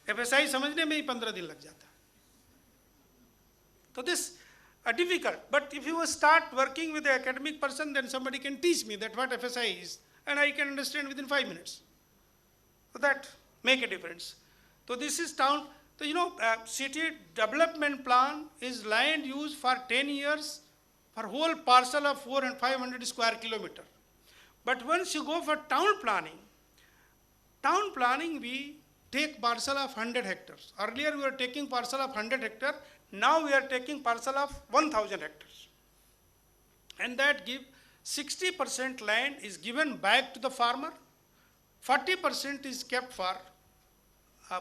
FSI समझने में ही 15 दिन लग जाता है. So this difficult, but if you start working with an academic person, then somebody can teach me that what FSI is, and I can understand within 5 minutes. So that make a difference. So this is town. So city development plan is land use for 10 years for whole parcel of 400 and 500 square kilometer. But once you go for town planning we take parcel of 100 hectares. Earlier we were taking parcel of 100 hectares. Now we are taking parcel of 1000 hectares. And that give 60% land is given back to the farmer. 40% is kept for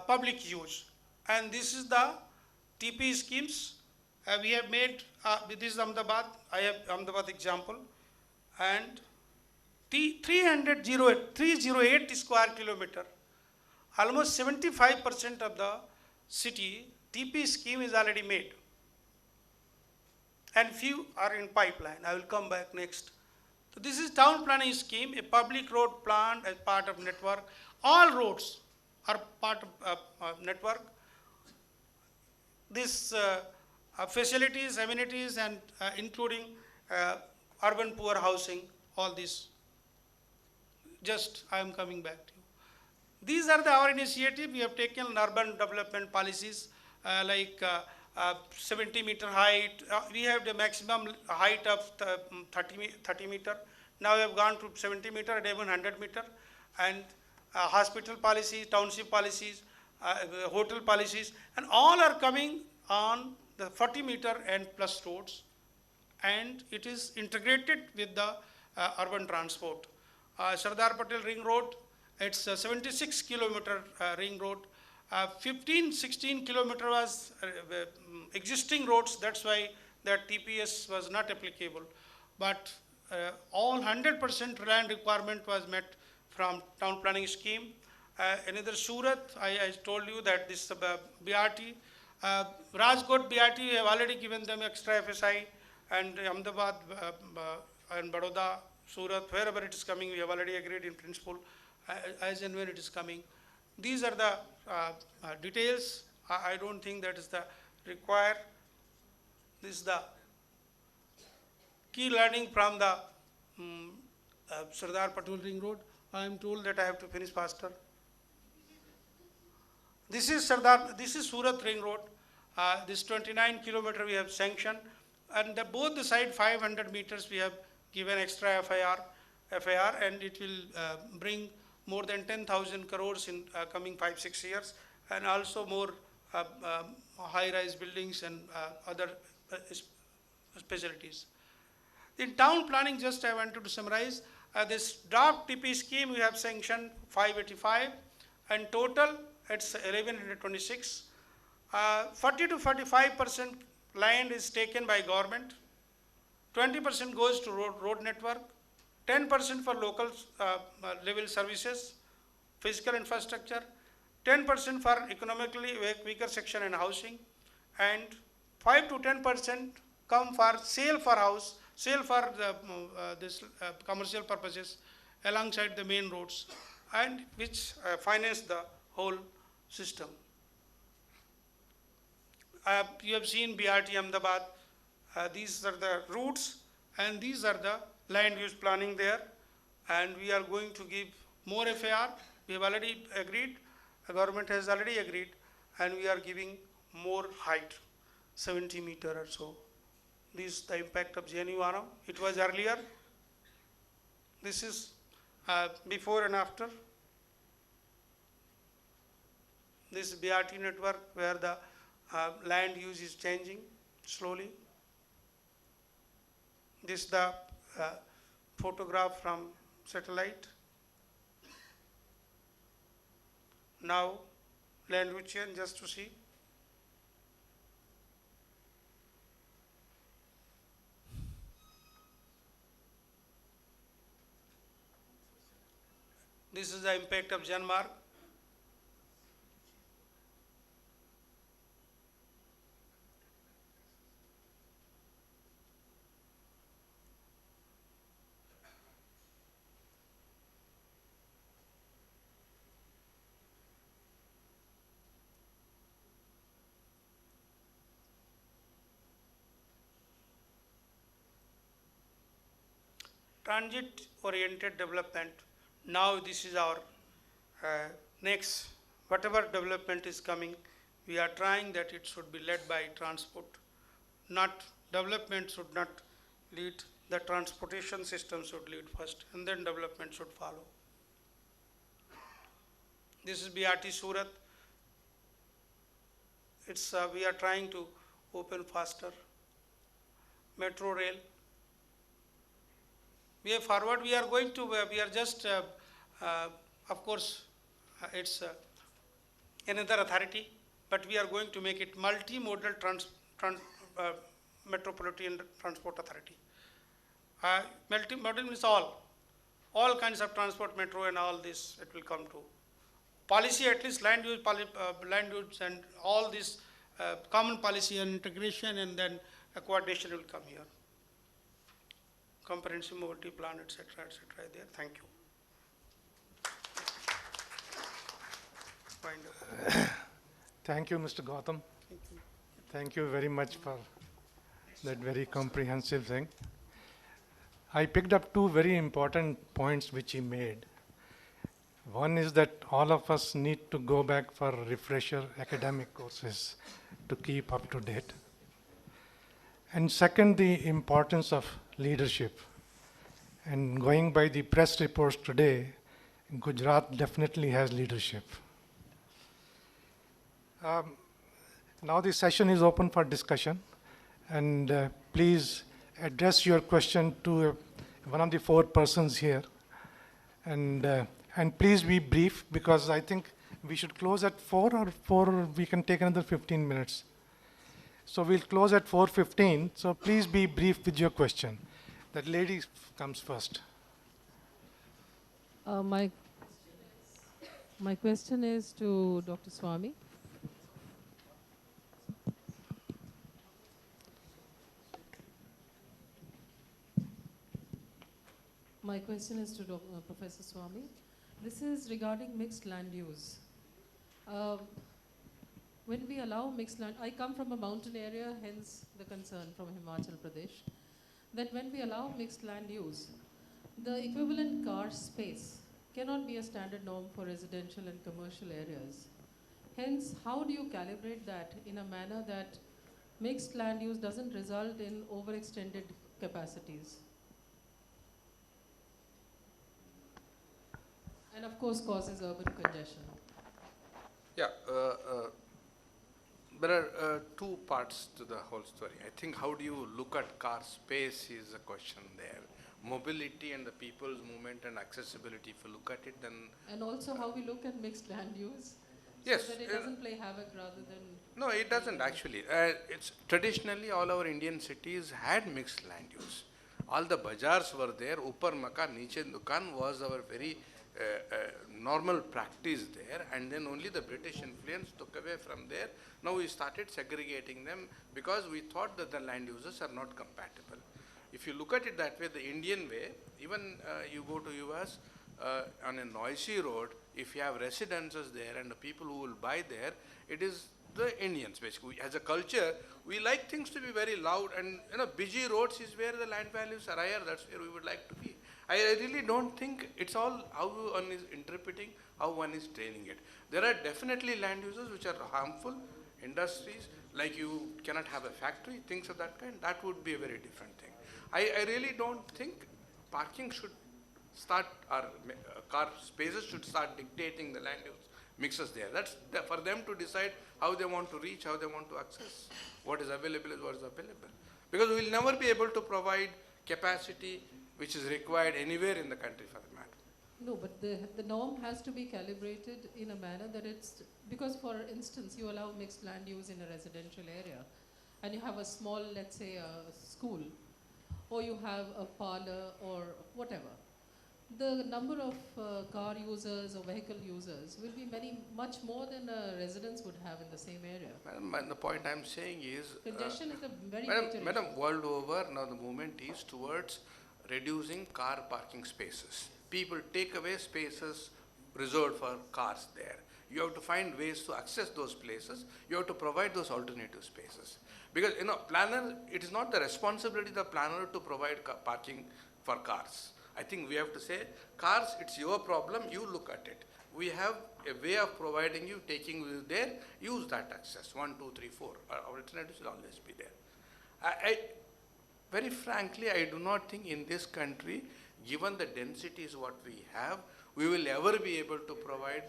public use. And this is the TP schemes we have made. This is Ahmedabad. I have Ahmedabad example. And 308 square kilometer, almost 75% of the city TP scheme is already made. And few are in pipeline. I will come back next. So this is town planning scheme, a public road planned as part of network. All roads are part of network. This facilities, amenities, and including urban poor housing, all this. Just I am coming back to you. These are our initiative. We have taken urban development policies like 70-meter height. We have the maximum height of 30 meter. Now we have gone to 70 meter and even 100 meter. And hospital policies, township policies, hotel policies, and all are coming on the 40 meter and plus roads. And it is integrated with the urban transport. Sardar Patel Ring Road, it's a 76 kilometer ring road. 15-16 kilometer was existing roads, that's why that TPS was not applicable. But all 100% land requirement was met from town planning scheme. Another Surat, I told you that this BRT, Rajkot BRT, we have already given them extra FSI, and Ahmedabad and Baroda, Surat, wherever it is coming, we have already agreed in principle as and when it is coming. These are the details. I don't think that is the require. This is the key learning from the Sardar Patel Ring Road. I am told that I have to finish faster. This is Surat Ring Road. This 29 kilometer we have sanctioned, and both the side 500 meters we have given extra FIR, and it will bring more than 10,000 crores in coming 5-6 years, and also more high-rise buildings and other specialties. In town planning, just I wanted to summarize, this draft TP scheme we have sanctioned 585, and total it's 1126. 40 to 45% land is taken by government, 20% goes to road network, 10% for local level services, physical infrastructure, 10% for economically weaker section and housing, and 5 to 10% come for sale for house, sale for this commercial purposes alongside the main roads, and which finance the whole system. You have seen BRT Ahmedabad. These are the routes, and these are the land use planning there, and we are going to give more FAR. We have already agreed, the government has already agreed, and we are giving more height, 70 meter or so. This is the impact of JNU. It was earlier. This is before and after. This BRT network where the land use is changing slowly. This is the photograph from satellite. Now land use change, just to see. This is the impact of Janmarg. transit-oriented development. Now this is our next, whatever development is coming, we are trying that it should be led by transport. Not development should not lead, the transportation system should lead first, and then development should follow. This is BRT Surat. It's we are trying to open faster. Metro rail. We are forward. We are going to. We are just. Of course, it's another authority, but we are going to make it multimodal metropolitan transport authority. Multimodal means all kinds of transport, metro and all this. It will come to policy, at least land use, land use, and all this common policy and integration, and then coordination will come here. Comprehensive mobility plan, etc., etc. There. Thank you. Thank you, Mr. Gautam. Thank you. Thank you very much for that very comprehensive thing. I picked up two very important points which he made. One is that all of us need to go back for refresher academic courses to keep up to date. And second, the importance of leadership. And going by the press reports today, Gujarat definitely has leadership. Now the session is open for discussion, and please address your question to one of the four persons here, and please be brief, because I think we should close at 4, or we can take another 15 minutes. So we'll close at 4:15, so please be brief with your question. That lady comes first. My question is to Dr. Swami. My question is to Professor Swami. This is regarding mixed land use. When we allow mixed land, I come from a mountain area, hence the concern from Himachal Pradesh, that when we allow mixed land use, the equivalent car space cannot be a standard norm for residential and commercial areas. Hence, how do you calibrate that in a manner that mixed land use doesn't result in overextended capacities? And of course causes urban congestion. Yeah, there are two parts to the whole story. I think how do you look at car space is a question there. Mobility and the people's movement and accessibility, if you look at it, then... And also how we look at mixed land use, yes, so that it doesn't play havoc rather than... No, it doesn't actually. It's traditionally all our Indian cities had mixed land use. All the bazaars were there, Upar Makan, Niche Dukan was our very normal practice there, and then only the British influence took away from there. Now we started segregating them because we thought that the land uses are not compatible. If you look at it that way, the Indian way, even you go to US on a noisy road, if you have residences there and the people who will buy there, it is the Indians basically. As a culture, we like things to be very loud, and busy roads is where the land values are higher. That's where we would like to be. I really don't think it's all how one is interpreting, how one is training it. There are definitely land uses which are harmful, industries, like you cannot have a factory, things of that kind. That would be a very different thing. I really don't think parking should start, or car spaces should start dictating the land use mixes there. That's for them to decide how they want to reach, how they want to access. What is available is what is available. Because we will never be able to provide capacity which is required anywhere in the country for the matter. No, but the norm has to be calibrated in a manner that it's, because for instance, you allow mixed land use in a residential area, and you have a small, let's say, a school, or you have a parlor or whatever. The number of car users or vehicle users will be much more than a residents would have in the same area. Madam, the point I'm saying is... Congestion is a very major issue. Madam, world over, now the movement is towards reducing car parking spaces. People take away spaces reserved for cars there. You have to find ways to access those places. You have to provide those alternative spaces. Because, planner, it is not the responsibility of the planner to provide parking for cars. I think we have to say, cars, it's your problem, you look at it. We have a way of providing you, taking you there, use that access, 1, 2, 3, 4. Our alternatives will always be there. Very frankly, I do not think in this country, given the densities what we have, we will ever be able to provide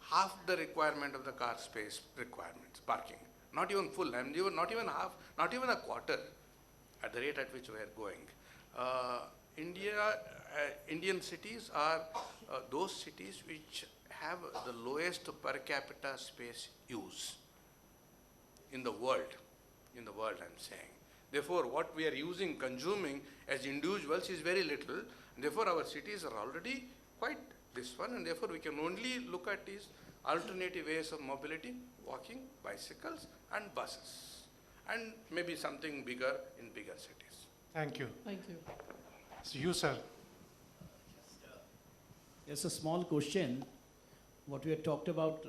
half the requirement of the car space requirements, parking. Not even full, and even not even half, not even a quarter at the rate at which we are going. Indian cities are those cities which have the lowest per capita space use in the world. In the world, I'm saying. Therefore, what we are using, consuming as individuals is very little. Therefore, our cities are already quite this one, and therefore we can only look at these alternative ways of mobility, walking, bicycles, and buses, and maybe something bigger in bigger cities. Thank you. Thank you. So you, sir. Just a small question. What we had talked about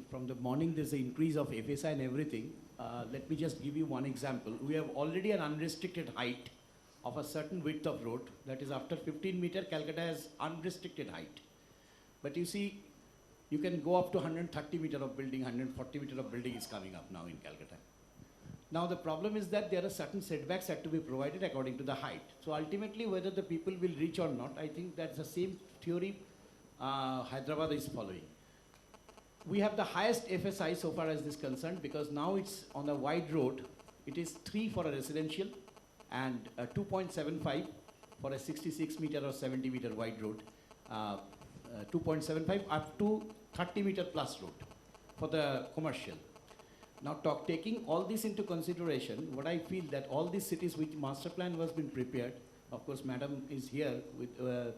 from the morning, there's an increase of FSI and everything. Let me just give you one example. We have already an unrestricted height of a certain width of road. That is, after 15 meter, Calcutta has unrestricted height. But you see, you can go up to 130 meter of building, 140 meter of building is coming up now in Calcutta. Now the problem is that there are certain setbacks that to be provided according to the height. So ultimately, whether the people will reach or not, I think that's the same theory Hyderabad is following. We have the highest FSI so far as this is concerned, because now it's on a wide road. It is 3 for a residential and 2.75 for a 66 meter or 70 meter wide road. 2.75 up to 30 meter plus road for the commercial. Now taking all this into consideration, what I feel that all these cities which master plan was been prepared, of course madam is here with who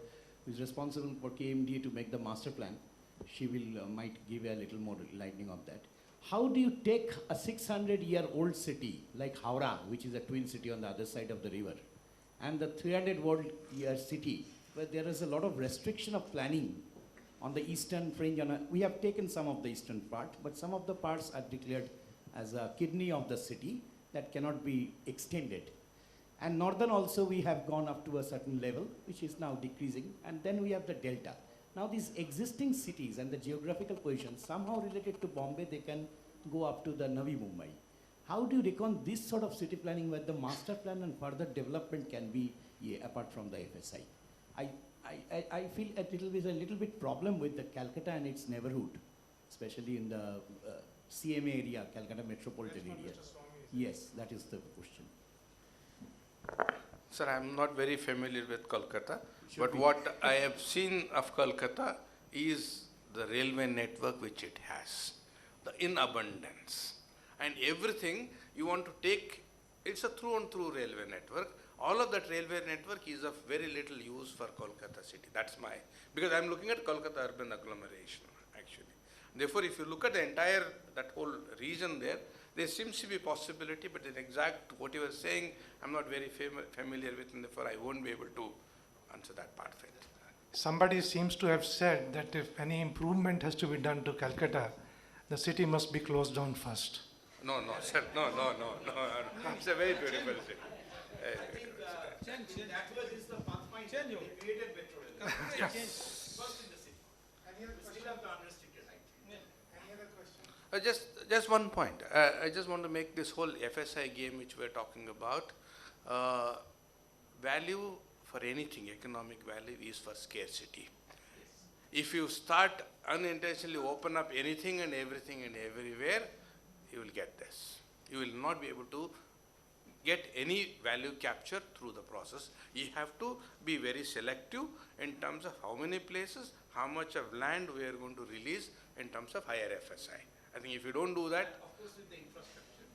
is responsible for KMDA to make the master plan. She will might give a little more lightning of that. How do you take a 600-year-old city like Howrah, which is a twin city on the other side of the river, and the 300-year city, where there is a lot of restriction of planning on the eastern fringe? We have taken some of the eastern part, but some of the parts are declared as a kidney of the city that cannot be extended. And northern also we have gone up to a certain level, which is now decreasing, and then we have the delta. Now these existing cities and the geographical position somehow related to Bombay, they can go up to the Navi Mumbai. How do you reckon this sort of city planning where the master plan and further development can be apart from the FSI? I feel a little bit problem with the Calcutta and its neighborhood, especially in the CMA area, Calcutta metropolitan area. Yes, that is the question. Sir, I am not very familiar with Kolkata, but what I have seen of Kolkata is the railway network which it has, in abundance. And everything you want to take, it's a through and through railway network. All of that railway network is of very little use for Kolkata city. That's because I'm looking at Kolkata urban agglomeration, actually. Therefore, if you look at the entire, that whole region there seems to be a possibility, but in exact what you were saying, I'm not very familiar with, and therefore I won't be able to answer that part of it. Somebody seems to have said that if any improvement has to be done to Calcutta, the city must be closed down first. No, sir, no. It's a very beautiful city. That was the pathfinder. They created metro rail. Yes. First in the city. We still have the unrestricted height. Any other question? Just one point. I just want to make this whole FSI game which we're talking about, value for anything, economic value is for scarcity. If you start unintentionally open up anything and everything and everywhere, you will get this. You will not be able to get any value capture through the process. You have to be very selective in terms of how many places, how much of land we are going to release in terms of higher FSI. I think if you don't do that, Of course, with the infrastructure.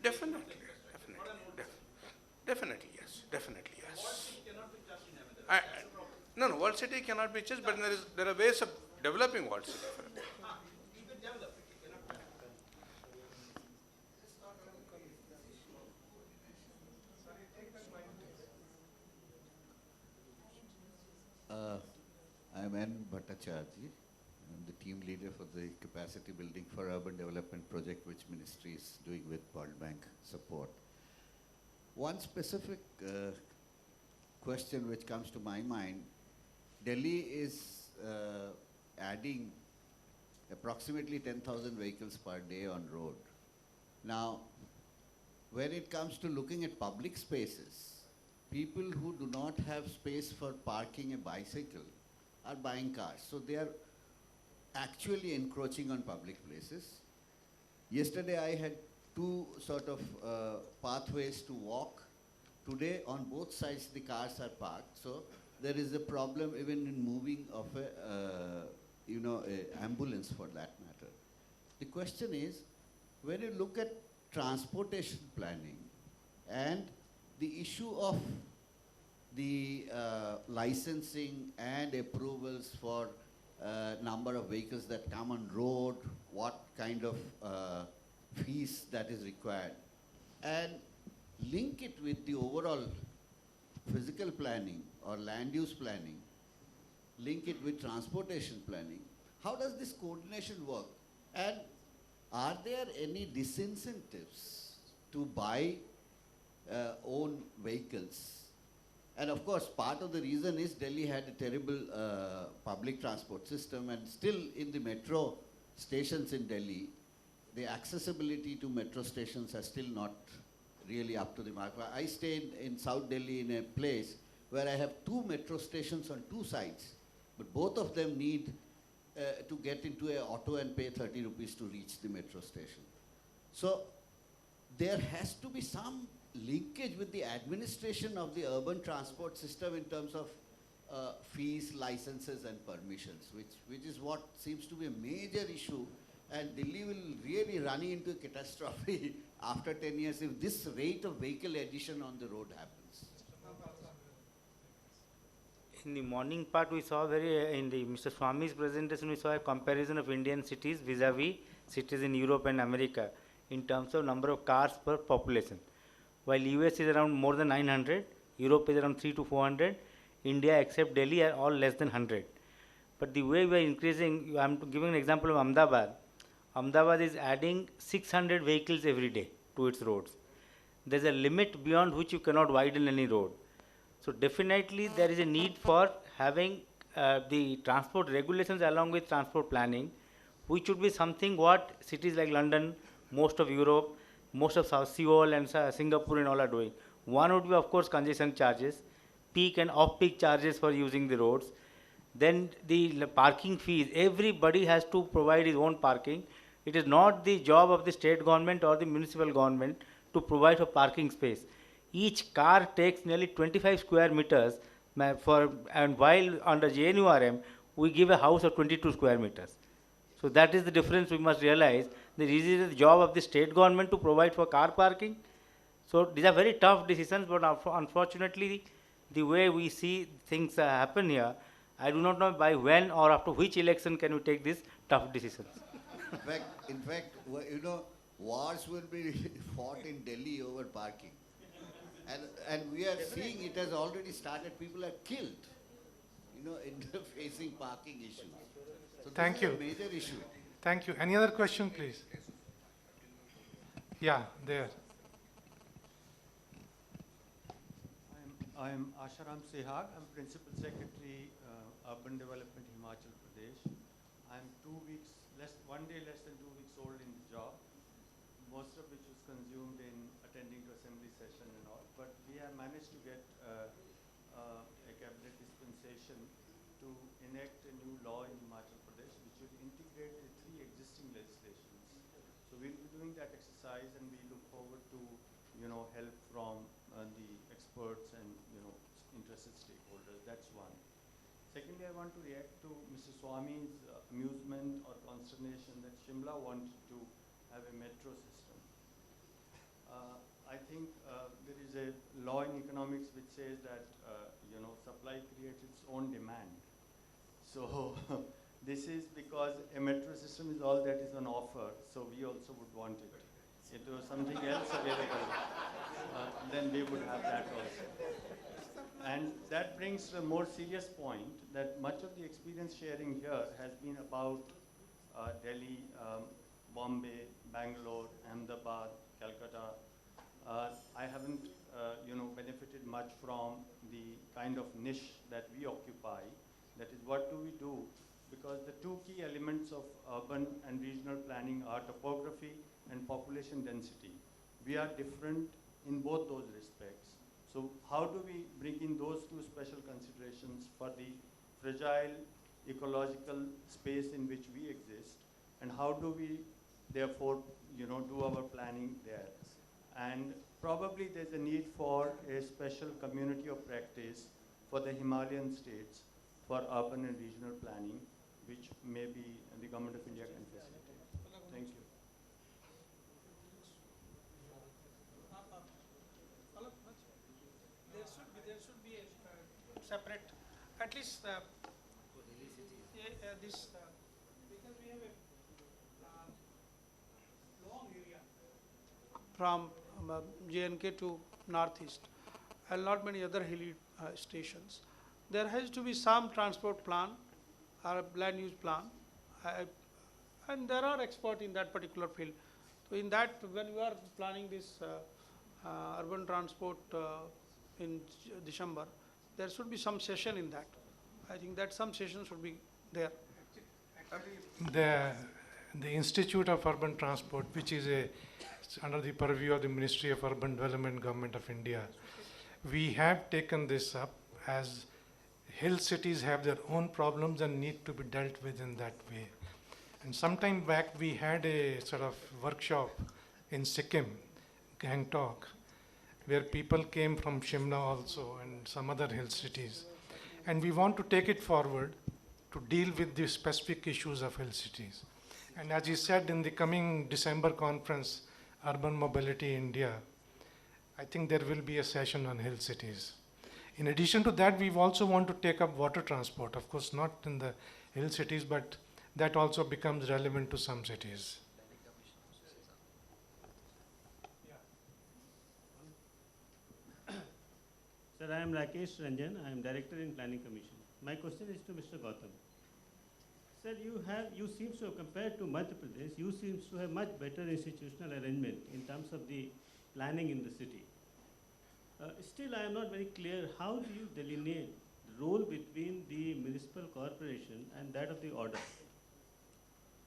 definitely yes. Wall city cannot be touched in Ahmedabad. That's the problem. No, walled city cannot be changed, but there are ways of developing walled city. You can develop it. You cannot touch it. I'm N. Bhattacharjee. I'm the team leader for the capacity building for urban development project which ministry is doing with World Bank support. One specific question which comes to my mind, Delhi is adding approximately 10,000 vehicles per day on road. Now, when it comes to looking at public spaces, people who do not have space for parking a bicycle are buying cars. So they are actually encroaching on public places. Yesterday I had two sort of pathways to walk. Today on both sides the cars are parked. So there is a problem even in moving of a ambulance for that matter. The question is, when you look at transportation planning and the issue of the licensing and approvals for number of vehicles that come on road, what kind of fees that is required, and link it with the overall physical planning or land use planning, link it with transportation planning, how does this coordination work? And are there any disincentives to buy own vehicles? And of course, part of the reason is Delhi had a terrible public transport system, and still in the metro stations in Delhi, the accessibility to metro stations are still not really up to the mark. I stay in South Delhi in a place where I have two metro stations on two sides, but both of them need to get into an auto and pay 30 rupees to reach the metro station. So there has to be some linkage with the administration of the urban transport system in terms of fees, licenses and permissions, which is what seems to be a major issue, and Delhi will really run into a catastrophe after 10 years if this rate of vehicle addition on the road happens. In the morning part, we saw in the Mr. Swami's presentation, we saw a comparison of Indian cities vis-a-vis cities in Europe and America in terms of number of cars per population. While US is around more than 900, Europe is around 300 to 400, India except Delhi are all less than 100. But the way we are increasing, I am giving an example of Ahmedabad. Ahmedabad is adding 600 vehicles every day to its roads. There is a limit beyond which you cannot widen any road. So definitely there is a need for having the transport regulations along with transport planning, which should be something what cities like London, most of Europe, most of South Seoul and Singapore and all are doing. One would be of course congestion charges, peak and off-peak charges for using the roads. Then the parking fees, everybody has to provide his own parking. It is not the job of the state government or the municipal government to provide for parking space. Each car takes nearly 25 square meters and while under JNURM, we give a house of 22 square meters. So that is the difference we must realize. That it is the job of the state government to provide for car parking. So these are very tough decisions, but unfortunately, the way we see things happen here, I do not know by when or after which election can we take these tough decisions. In fact, wars will be fought in Delhi over parking. And we are seeing it has already started. People are killed, in facing parking issues. So Thank this you. is a major issue. Thank you. Any other question, please? Yeah, there. I'm Asharam Sehag. I'm Principal Secretary, Urban Development, Himachal Pradesh. I'm 1 day less than 2 weeks old in the job, most of which was consumed in attending to assembly session and all. But we have managed to get a cabinet dispensation to enact a new law in Himachal Pradesh, which will integrate the 3 existing legislations. So we'll be doing that exercise, and we look forward to, help from the experts and, interested stakeholders. That's one. Secondly, I want to react to Mr. Swami's amusement or consternation that Shimla wanted to have a metro system. I think there is a law in economics which says that, supply creates its own demand. So this is because a metro system is all that is on offer, so we also would want it. If there was something else available, then we would have that also. And that brings to a more serious point that much of the experience sharing here has been about Delhi, Bombay, Bangalore, Ahmedabad, Calcutta. I haven't, benefited much from the kind of niche that we occupy That is, what do we do? Because the two key elements of urban and regional planning are topography and population density. We are different in both those respects. So how do we bring in those two special considerations for the fragile ecological space in which we exist, and how do we therefore, do our planning there? And probably there's a need for a special community of practice for the Himalayan states for urban and regional planning, which maybe the Government of India can facilitate. Thank you. There should be a separate, at least this, because we have a long area from J&K to northeast, and not many other hilly stations. There has to be some transport plan or land use plan, and there are experts in that particular field. So in that, when we are planning this urban transport in December, there should be some session in that. I think that some session should be there. The Institute of Urban Transport, which is it's under the purview of the Ministry of Urban Development, Government of India, we have taken this up as hill cities have their own problems and need to be dealt with in that way. And some time back, we had a sort of workshop in Sikkim, Gangtok, where people came from Shimla also and some other hill cities. And we want to take it forward to deal with the specific issues of hill cities. And as you said, in the coming December conference, Urban Mobility India, I think there will be a session on hill cities. In addition to that, we also want to take up water transport. Of course, not in the hill cities, but that also becomes relevant to some cities. Sir, I am Rakesh Ranjan. I am Director in Planning Commission. My question is to Mr. Gautam. Sir, you seem to, compared to Madhya Pradesh, you seem to have much better institutional arrangement in terms of the planning in the city. Still, I am not very clear, how do you delineate the role between the municipal corporation and that of the order?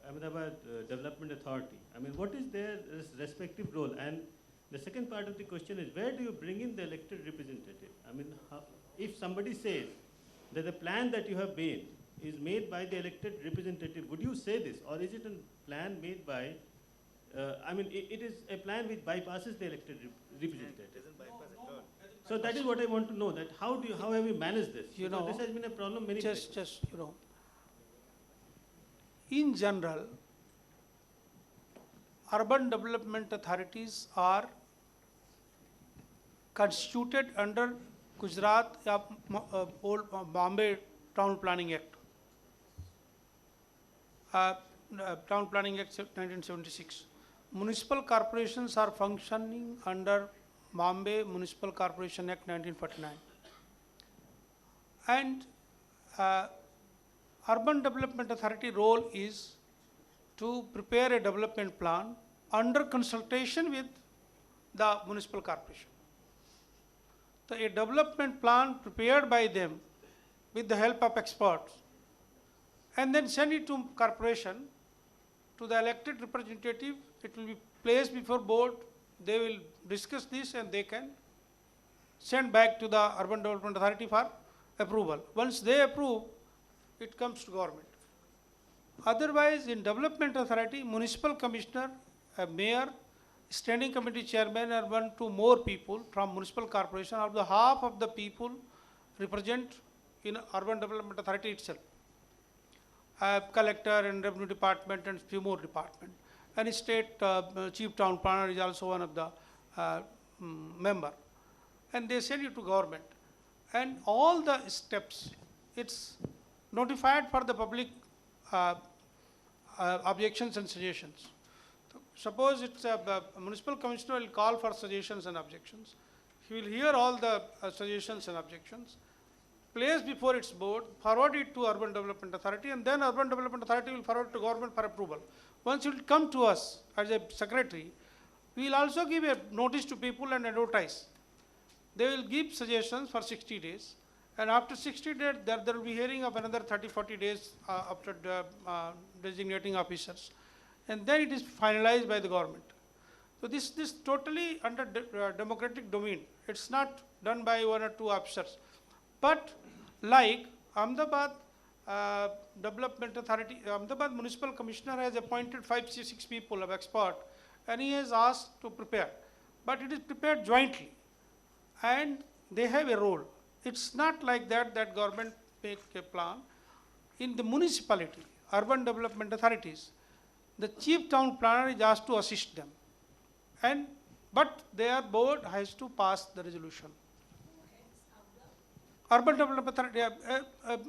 Ahmedabad Development Authority. I mean, what is their respective role? And the second part of the question is, where do you bring in the elected representative? I mean, if somebody says that the plan that you have made is made by the elected representative, would you say this? Or is it a plan made by, it is a plan which bypasses the elected representative? It doesn't bypass at all. So that is what I want to know, that how have you managed this? You Because know, this has been a problem many places. In general, urban development authorities are constituted under Gujarat old Bombay Town Planning Act. Town Planning Act 1976. Municipal corporations are functioning under Bombay Municipal Corporation Act 1949. And Urban Development Authority role is to prepare a development plan under consultation with the municipal corporation. So a development plan prepared by them with the help of experts, and then send it to corporation, to the elected representative. It will be placed before board. They will discuss this and they can send back to the Urban Development Authority for approval. Once they approve, it comes to government. Otherwise, in Development Authority, municipal commissioner, a mayor, standing committee chairman, and 1 to more people from municipal corporation, or the half of the people represent in Urban Development Authority itself. Collector and Revenue Department and few more department. And state chief town planner is also one of the member. And they send it to government. And all the steps, it's notified for the public objections and suggestions. Suppose it's a municipal commissioner will call for suggestions and objections. He will hear all the suggestions and objections, place before its board, forward it to Urban Development Authority, and then Urban Development Authority will forward to government for approval. Once it will come to us as a secretary, we will also give a notice to people and advertise. They will give suggestions for 60 days, And after 60 days, there will be hearing of another 30, 40 days after designating officers. And then it is finalized by the government. So this totally under democratic domain. It's not done by one or two officers. But like Ahmedabad Development Authority, Ahmedabad Municipal Commissioner has appointed 5, 6 people of expert, and he has asked to prepare. But it is prepared jointly, and they have a role. It's not like that government make a plan. In the municipality, urban development authorities, the chief town planner is asked to assist them. But their board has to pass the resolution. Urban development authority,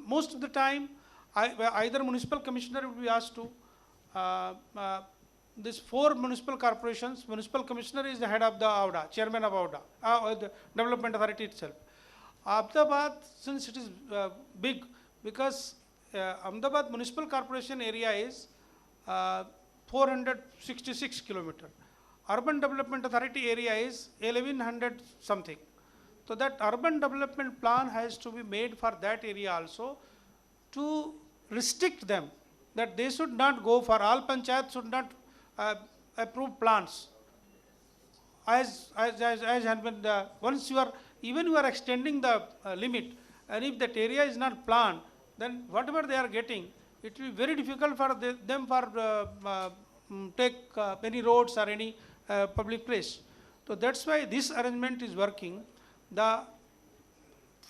most of the time, either municipal commissioner will be asked to, these 4 municipal corporations, municipal commissioner is the head of the AUDA, chairman of AUDA, the development authority itself. Ahmedabad, since it is big, because Ahmedabad Municipal Corporation area is 466 kilometers. Urban Development Authority area is 1100 something. So that urban development plan has to be made for that area also, to restrict them, that they should not go for all panchayats should not approve plans. As has been, once even you are extending the limit, and if that area is not planned, then whatever they are getting, it will be very difficult for them for take any roads or any public place. So that's why this arrangement is working. The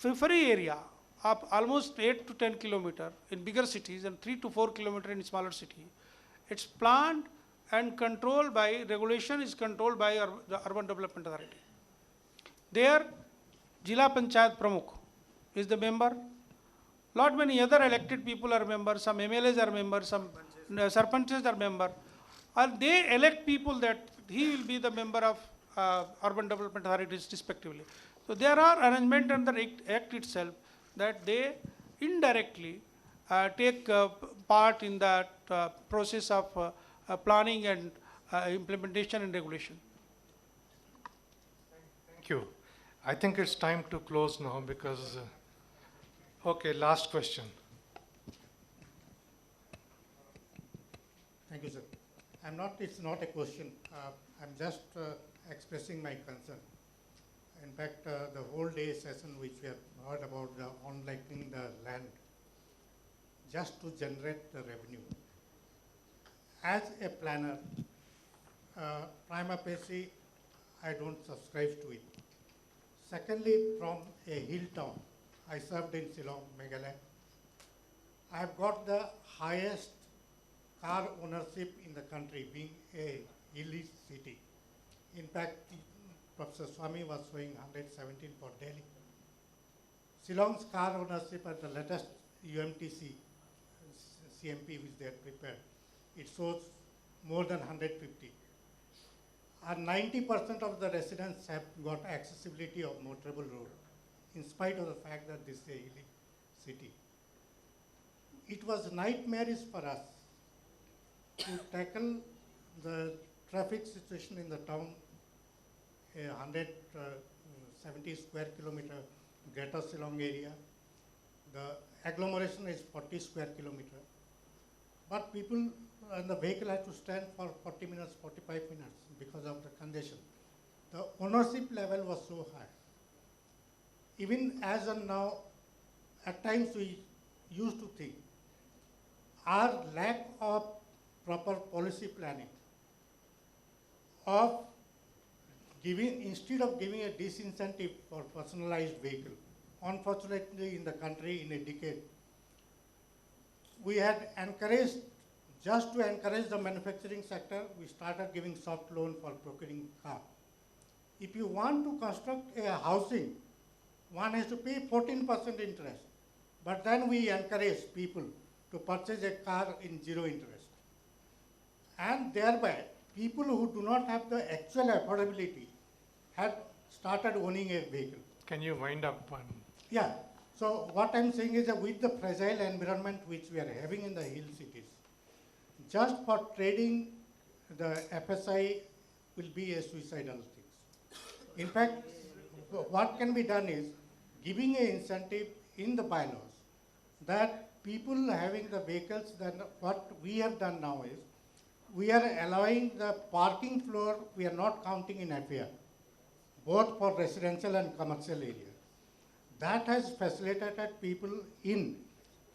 periphery area of almost 8 to 10 kilometers in bigger cities and 3 to 4 kilometers in smaller city, it's planned and controlled by, regulation is controlled by the Urban Development Authority. There, Jila Panchayat Pramukh is the member. Lot many other elected people are members, some MLAs are members, some sarpanches are members. And they elect people that he will be the member of Urban Development Authorities respectively. So there are arrangements under the Act itself that they indirectly take part in that process of planning and implementation and regulation. Thank you. I think it's time to close now because, okay, last question. Thank you, sir. It's not a question. I'm just expressing my concern. In fact, the whole day session which we have heard about the unlocking the land just to generate the revenue. As a planner, prima facie, I don't subscribe to it. Secondly, from a hill town, I served in Shillong, Meghalaya. I have got the highest car ownership in the country, being a hilly city. In fact, Professor Swami was showing 117 for Delhi. Shillong's car ownership at the latest UMTC CMP which they had prepared, it shows more than 150. And 90% of the residents have got accessibility of motorable road, in spite of the fact that this is a hilly city. It was nightmarish for us to tackle the traffic situation in the town, a 170 square kilometer greater Shillong area. The agglomeration is 40 square kilometer. But people and the vehicle had to stand for 40 minutes, 45 minutes because of the congestion. The ownership level was so high. Even as of now, at times we used to think our lack of proper policy planning of giving, instead of giving a disincentive for personalized vehicle. Unfortunately, in the country in a decade, we had encouraged, just to encourage the manufacturing sector, we started giving soft loan for procuring car. If you want to construct a housing, one has to pay 14% interest. But then we encourage people to purchase a car in zero interest. And thereby, people who do not have the actual affordability have started owning a vehicle. Can you wind up one? Yeah. So what I'm saying is that with the fragile environment which we are having in the hill cities, just for trading the FSI will be a suicidal thing. In fact, what can be done is giving an incentive in the bylaws that people having the vehicles, then what we have done now is, we are allowing the parking floor, we are not counting in FAR, both for residential and commercial area. That has facilitated people in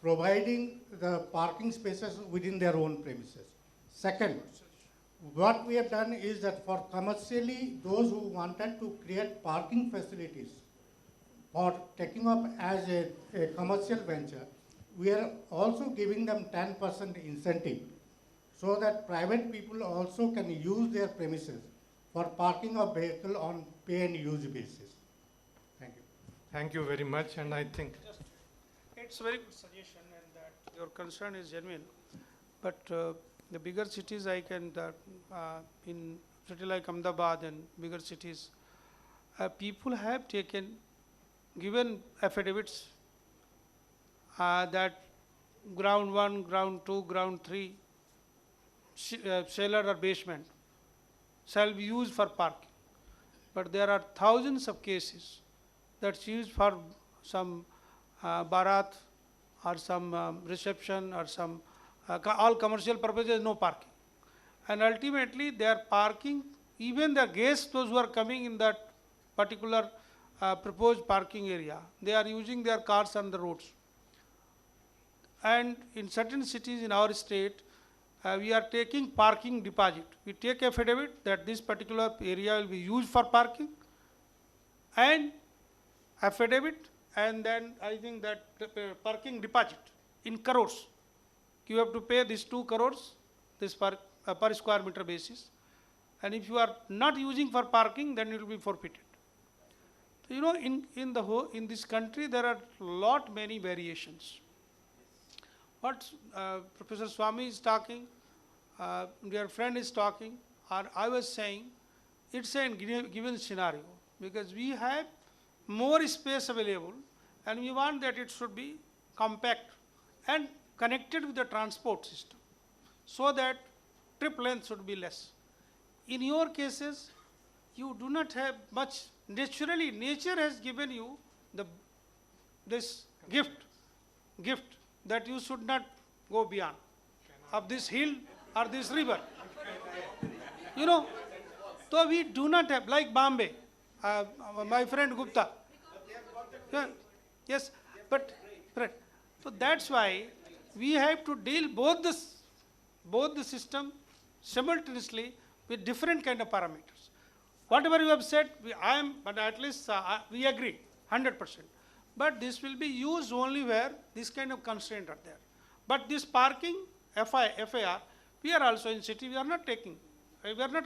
providing the parking spaces within their own premises. Second, what we have done is that for commercially, those who wanted to create parking facilities for taking up as a commercial venture, we are also giving them 10% incentive so that private people also can use their premises for parking of vehicle on pay and use basis. Thank you. Thank you very much, and I think It's a very good suggestion, and that your concern is genuine. But the bigger cities, in city like Ahmedabad and bigger cities, people have given affidavits that ground 1, ground 2, ground 3, cellar or basement shall be used for parking. But there are thousands of cases that's used for some barat or some reception or some all commercial purposes, no parking. And ultimately they are parking, even the guests, those who are coming in that particular proposed parking area, they are using their cars on the roads. And in certain cities in our state, we are taking parking deposit. We take affidavit that this particular area will be used for parking, and affidavit, and then I think that parking deposit in crores. You have to pay this 2 crores, this per square meter basis. And if you are not using for parking, then it will be forfeited. So, you know, in this country, there are many variations. What Professor Swami is talking, their friend is talking, or I was saying, it's a given scenario, because we have more space available, and we want that it should be compact and connected with the transport system, so that trip length should be less. In your cases, you do not have much. Naturally, nature has given you this gift that you should not go beyond of this hill or this river. You know, so we do not have, like Bombay, my friend Gupta. Yeah, yes, but right. So that's why we have to deal both the system simultaneously with different kind of parameters. Whatever you have said, but at least we agree 100%. But this will be used only where this kind of constraints are there. But this parking, FAR, we are also in city, we are not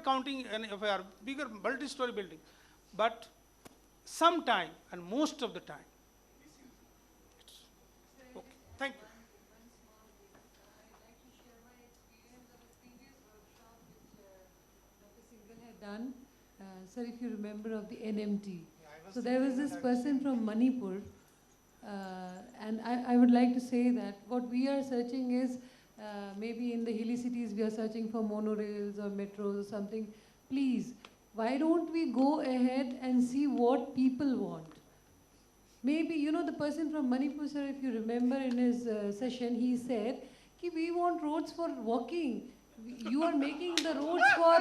counting an FAR, bigger multi-story building. But sometime, and most of the time, it's okay. Thank you. Done. Sir, if you remember of the NMT. So there was this person from Manipur, and I would like to say that what we are searching is, maybe in the hilly cities we are searching for monorails or metros or something. Please, why don't we go ahead and see what people want? Maybe, you know, the person from Manipur, sir, if you remember in his session, he said, we want roads for walking. You are making the roads for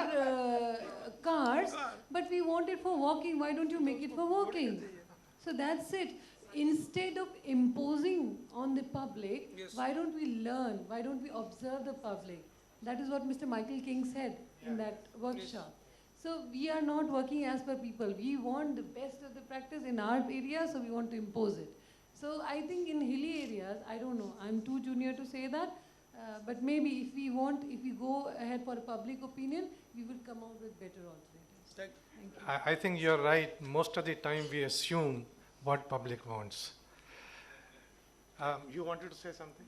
cars, but we want it for walking. Why don't you make it for walking? So that's it. Instead of imposing on the public, Yes. why don't we learn? Why don't we observe the public? That is what Mr. Michael King said in that workshop. So we are not working as per people. We want the best of the practice in our area, so we want to impose it. So I think in hilly areas, I don't know, I'm too junior to say that, but maybe if we go ahead for a public opinion, we will come out with better alternatives. Thank you. I think you're right. Most of the time we assume what public wants. You wanted to say something?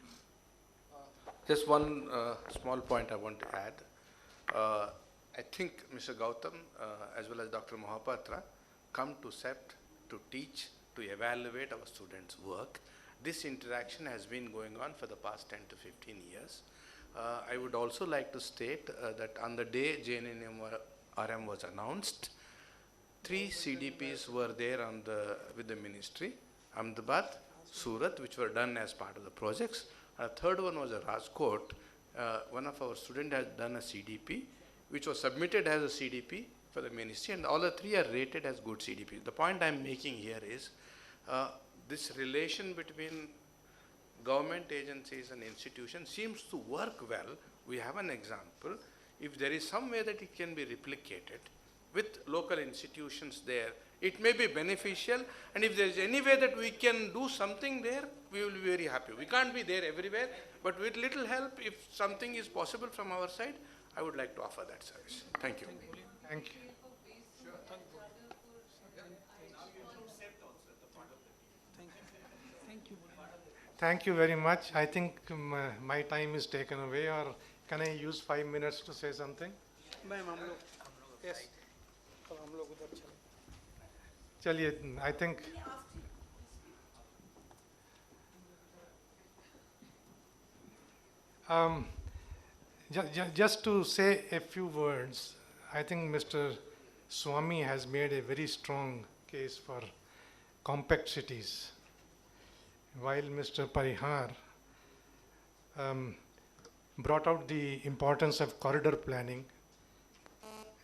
Just one small point I want to add. I think Mr. Gautam as well as Dr. Mohapatra come to SEPT to teach, to evaluate our students' work. This interaction has been going on for the past 10 to 15 years. I would also like to state that on the day JNNM was announced, 3 CDPs were there with the ministry: Ahmedabad, Surat, which were done as part of the projects. A third one was a Rajkot. One of our students has done a CDP, which was submitted as a CDP for the ministry, and all the three are rated as good CDP. The point I'm making here is this relation between government agencies and institutions seems to work well. We have an example. If there is some way that it can be replicated with local institutions there, it may be beneficial, and if there is any way that we can do something there, we will be very happy. We can't be there everywhere, but with little help, if something is possible from our side, I would like to offer that service. Thank you. Thank you. Thank you very much. I think my time is taken away, or can I use 5 minutes to say something? Yes. हम लोग उधर चले. Chaliye, I think just to say a few words, I think Mr. Swami has made a very strong case for compact cities, while Mr. Parihar brought out the importance of corridor planning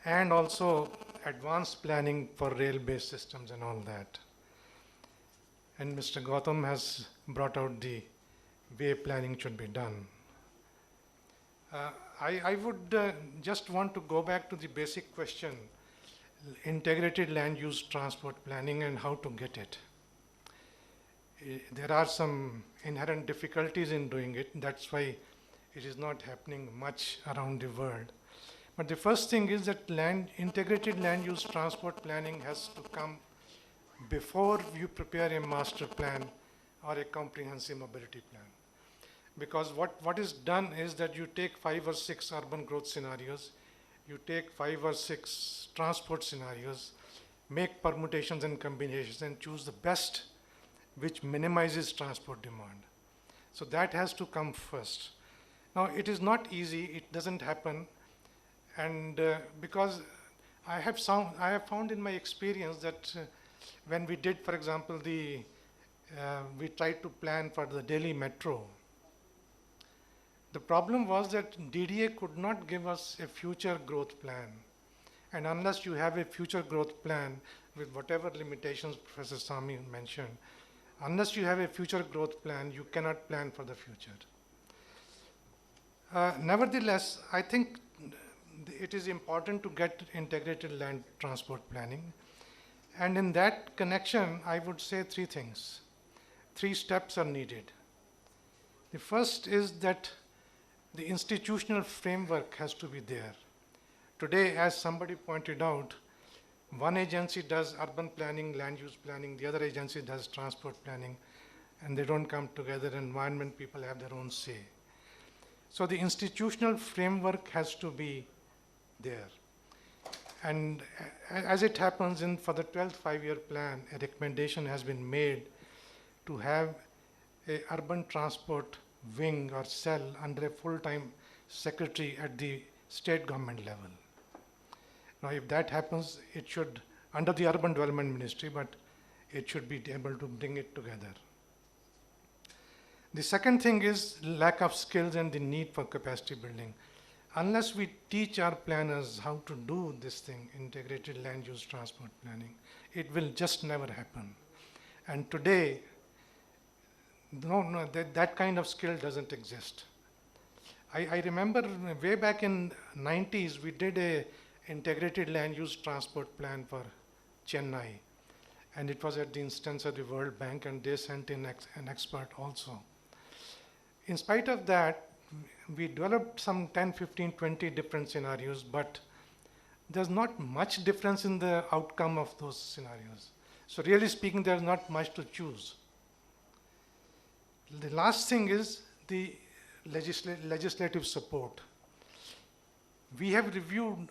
and also advanced planning for rail-based systems and all that. And Mr. Gautam has brought out the way planning should be done. I would just want to go back to the basic question, integrated land use transport planning and how to get it. There are some inherent difficulties in doing it. That's why it is not happening much around the world. But the first thing is that integrated land use transport planning has to come before you prepare a master plan or a comprehensive mobility plan. Because what is done is that you take 5 or 6 urban growth scenarios, you take 5 or 6 transport scenarios, make permutations and combinations and choose the best which minimizes transport demand. So that has to come first. Now it is not easy, it doesn't happen, and because I have found in my experience that when we did, for example, we tried to plan for the Delhi Metro. The problem was that DDA could not give us a future growth plan. And unless you have a future growth plan with whatever limitations Professor Sami mentioned, unless you have a future growth plan, you cannot plan for the future. Nevertheless, I think it is important to get integrated land transport planning. And in that connection, I would say 3 things. 3 steps are needed. The first is that the institutional framework has to be there. Today, as somebody pointed out, one agency does urban planning, land use planning, the other agency does transport planning, and they don't come together, and environment people have their own say. So the institutional framework has to be there. And as it happens for the 12th five-year plan, a recommendation has been made to have a urban transport wing or cell under a full-time secretary at the state government level. Now, if that happens, it should, under the Urban Development Ministry, but it should be able to bring it together. The second thing is lack of skills and the need for capacity building. Unless we teach our planners how to do this thing, integrated land use transport planning, it will just never happen. And today, that kind of skill doesn't exist. I remember way back in 90s, we did a integrated land use transport plan for Chennai. And it was at the instance of the World Bank, and they sent in an expert also. In spite of that, we developed some 10, 15, 20 different scenarios, but there's not much difference in the outcome of those scenarios. So really speaking, there's not much to choose. The last thing is the legislative support. We have reviewed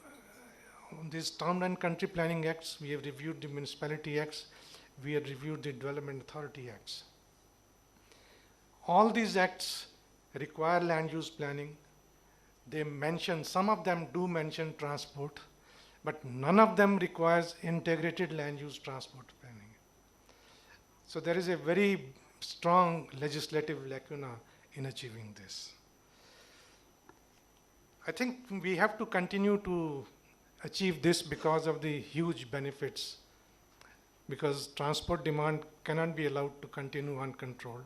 these Town and Country Planning Acts, we have reviewed the Municipality Acts, we have reviewed the Development Authority Acts. All these acts require land use planning. They mention, some of them do mention transport, but none of them requires integrated land use transport planning. So there is a very strong legislative lacuna in achieving this. I think we have to continue to achieve this because of the huge benefits, because transport demand cannot be allowed to continue uncontrolled.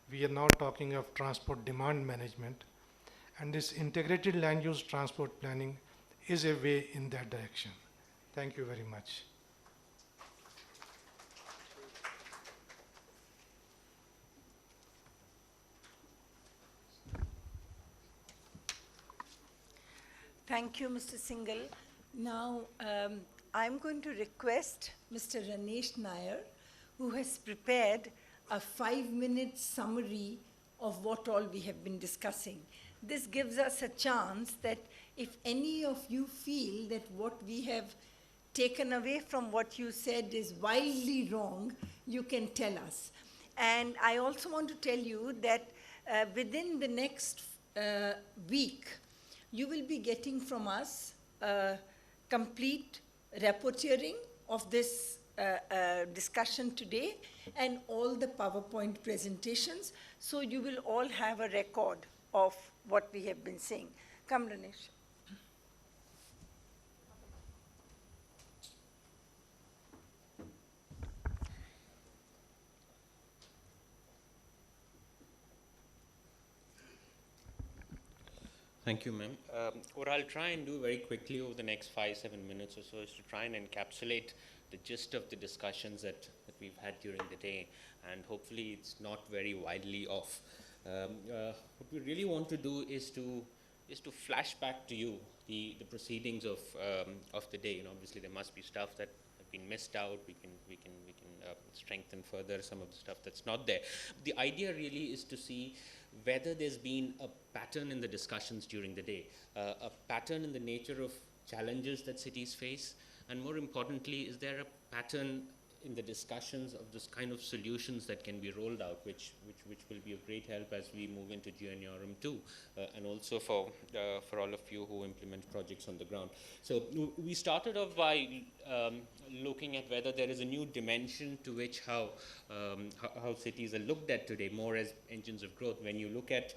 We are now talking of transport demand management, and this integrated land use transport planning is a way in that direction. Thank you very much. Thank you, Mr. Singhal. Now, I'm going to request Mr. Ranesh Nair, who has prepared a 5-minute summary of what all we have been discussing. This gives us a chance that if any of you feel that what we have taken away from what you said is wildly wrong, you can tell us. And I also want to tell you that within the next week, you will be getting from us complete rapporteuring of this discussion today and all the PowerPoint presentations, so you will all have a record of what we have been saying. Come, Ranesh. Thank you, ma'am. What I'll try and do very quickly over the next 5-7 minutes or so is to try and encapsulate the gist of the discussions that we've had during the day, and hopefully it's not very widely off. What we really want to do is to flash back to you the proceedings of the day. Obviously there must be stuff that have been missed out. We can strengthen further some of the stuff that's not there. The idea really is to see whether there's been a pattern in the discussions during the day, a pattern in the nature of challenges that cities face, and more importantly, is there a pattern in the discussions of this kind of solutions that can be rolled out, which will be of great help as we move into GNURM 2, and also for all of you who implement projects on the ground. So we started off by looking at whether there is a new dimension to which how cities are looked at today, more as engines of growth. When you look at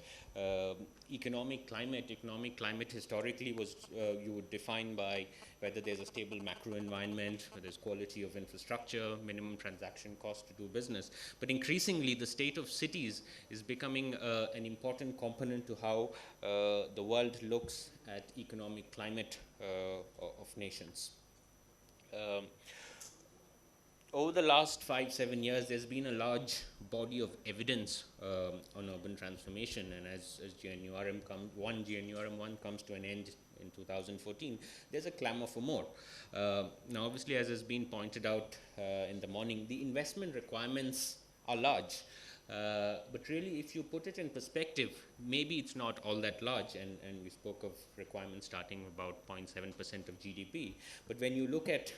economic climate historically was you would define by whether there's a stable macro environment, whether there's quality of infrastructure, minimum transaction cost to do business. But increasingly, the state of cities is becoming an important component to how the world looks at economic climate of nations. Over the last 5-7 years, there's been a large body of evidence on urban transformation, and as GNURM 1 comes to an end in 2014, there's a clamor for more. Now, obviously, as has been pointed out in the morning, the investment requirements are large. But really, if you put it in perspective, maybe it's not all that large, and we spoke of requirements starting about 0.7% of GDP. But when you look at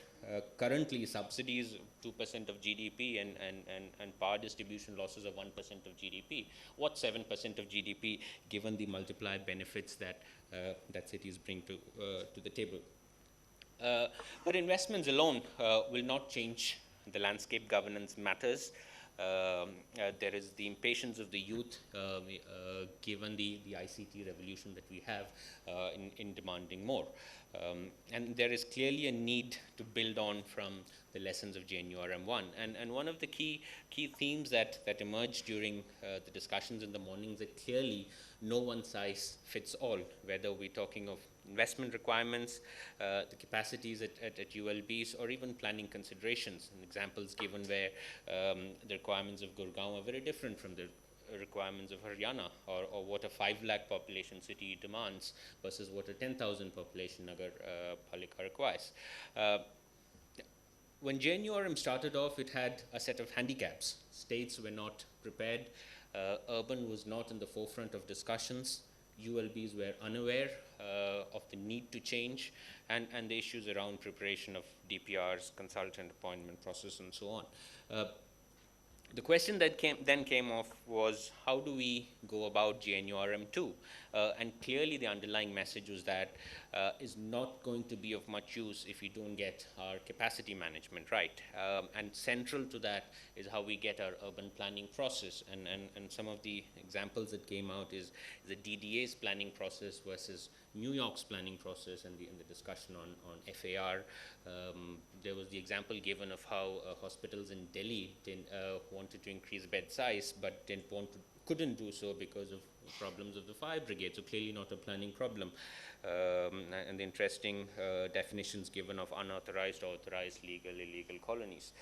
currently subsidies 2% of GDP and power distribution losses of 1% of GDP, what's 7% of GDP given the multiplier benefits that cities bring to the table? But investments alone will not change the landscape. Governance matters. There is the impatience of the youth given the ICT revolution that we have in demanding more. And there is clearly a need to build on from the lessons of GNURM 1. And one of the key themes that emerged during the discussions in the mornings that clearly no one size fits all, whether we're talking of investment requirements, the capacities at ULBs, or even planning considerations. And examples given where the requirements of Gurgaon are very different from the requirements of Haryana, or what a 5 lakh population city demands versus what a 10,000 population Nagar Palika requires. When GNURM started off, it had a set of handicaps. States were not prepared. Urban was not in the forefront of discussions. ULBs were unaware of the need to change, and the issues around preparation of DPRs, consultant appointment process, and so on. The question that then came off was, how do we go about GNURM 2? And clearly the underlying message was that is not going to be of much use if we don't get our capacity management right. And central to that is how we get our urban planning process. And some of the examples that came out is the DDA's planning process versus New York's planning process, and the discussion on FAR. There was the example given of how hospitals in Delhi wanted to increase bed size, but couldn't do so because of problems of the fire brigade. So clearly not a planning problem. And the interesting definitions given of unauthorized, authorized, legal, illegal colonies.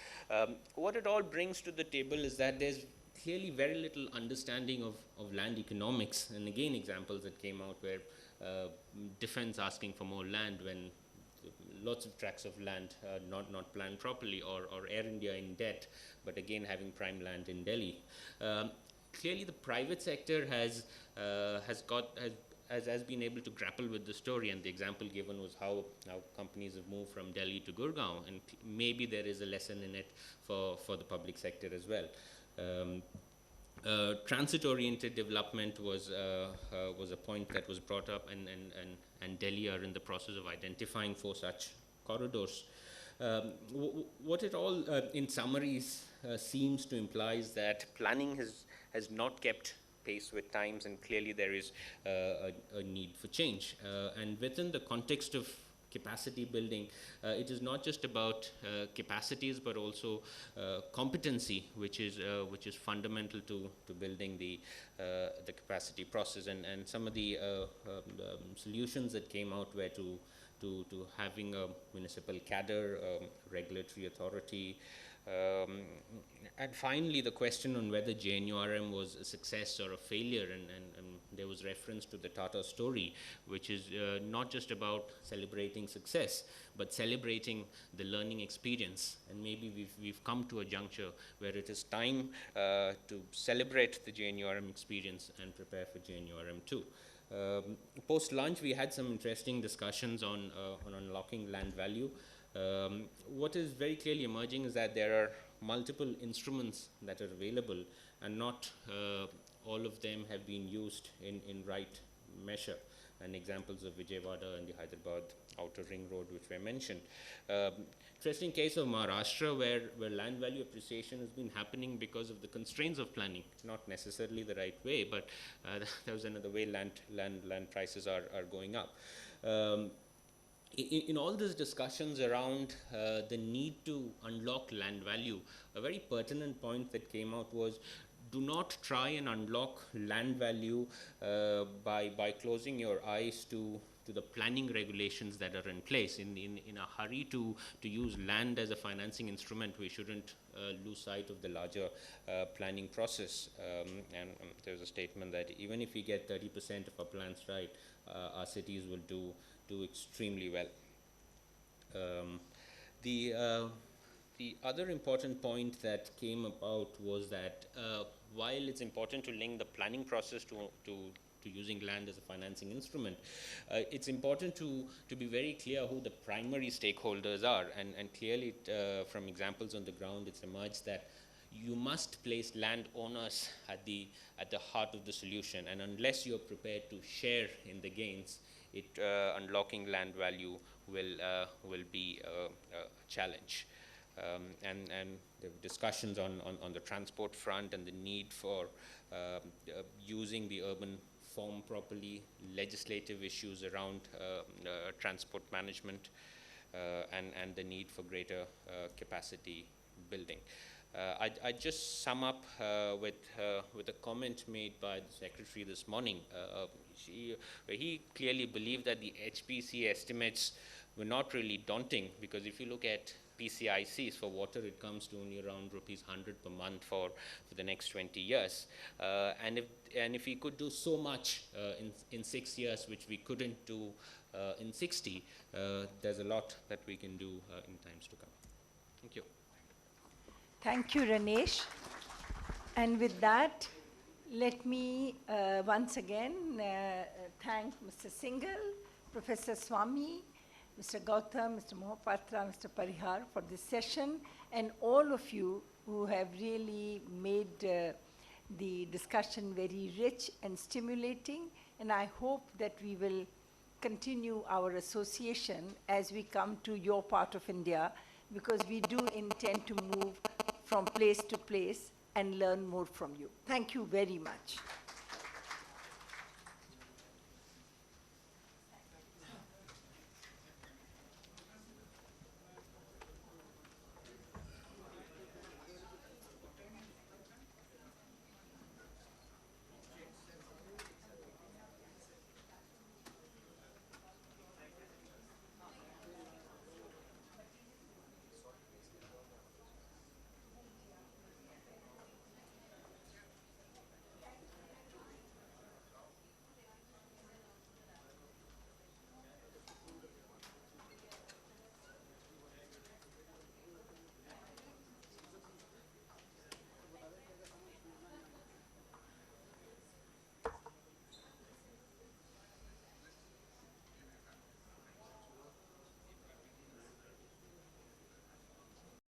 What it all brings to the table is that there's clearly very little understanding of land economics. And again, examples that came out where defense asking for more land when lots of tracts of land not planned properly, or Air India in debt, but again having prime land in Delhi. Clearly the private sector has been able to grapple with the story, and the example given was how companies have moved from Delhi to Gurgaon, and maybe there is a lesson in it for the public sector as well. Transit-oriented development was a point that was brought up, and Delhi are in the process of identifying 4 such corridors. What it all, in summaries, seems to imply is that planning has not kept pace with times, and clearly there is a need for change. And within the context of capacity building, it is not just about capacities, but also competency, which is fundamental to building the capacity process. And some of the solutions that came out were to having a municipal cadre, regulatory authority. And finally, the question on whether JNURM was a success or a failure, and there was reference to the Tata story, which is not just about celebrating success, but celebrating the learning experience. And maybe we've come to a juncture where it is time to celebrate the JNURM experience and prepare for JNURM 2. Post-lunch, we had some interesting discussions on unlocking land value. What is very clearly emerging is that there are multiple instruments that are available, and not all of them have been used in right measure. And examples of Vijayawada and the Hyderabad outer ring road, which were mentioned. Interesting case of Maharashtra, where land value appreciation has been happening because of the constraints of planning, not necessarily the right way, but that was another way land prices are going up. In all these discussions around the need to unlock land value, a very pertinent point that came out was, do not try and unlock land value by closing your eyes to the planning regulations that are in place. In a hurry to use land as a financing instrument, we shouldn't lose sight of the larger planning process. And there's a statement that even if we get 30% of our plans right, our cities will do extremely well. The other important point that came about was that while it's important to link the planning process to using land as a financing instrument, it's important to be very clear who the primary stakeholders are. And clearly, from examples on the ground, it's emerged that you must place landowners at the heart of the solution. And unless you're prepared to share in the gains, unlocking land value will be a challenge. And there were discussions on the transport front and the need for using the urban form properly, legislative issues around transport management, and the need for greater capacity building. I'd just sum up with a comment made by the Secretary this morning. Where he clearly believed that the HPC estimates were not really daunting, because if you look at PCICs for water, it comes to only around ₹100 per month for the next 20 years. And if we could do so much in 6 years, which we couldn't do in 60, there's a lot that we can do in times to come. Thank you. Thank you, Ranesh. And with that, let me once again thank Mr. Singhal, Professor Swamy, Mr. Gautam, Mr. Mohapatra, Mr. Parihar for this session, and all of you who have really made the discussion very rich and stimulating, and I hope that we will continue our association as we come to your part of India, because we do intend to move from place to place and learn more from you. Thank you very much.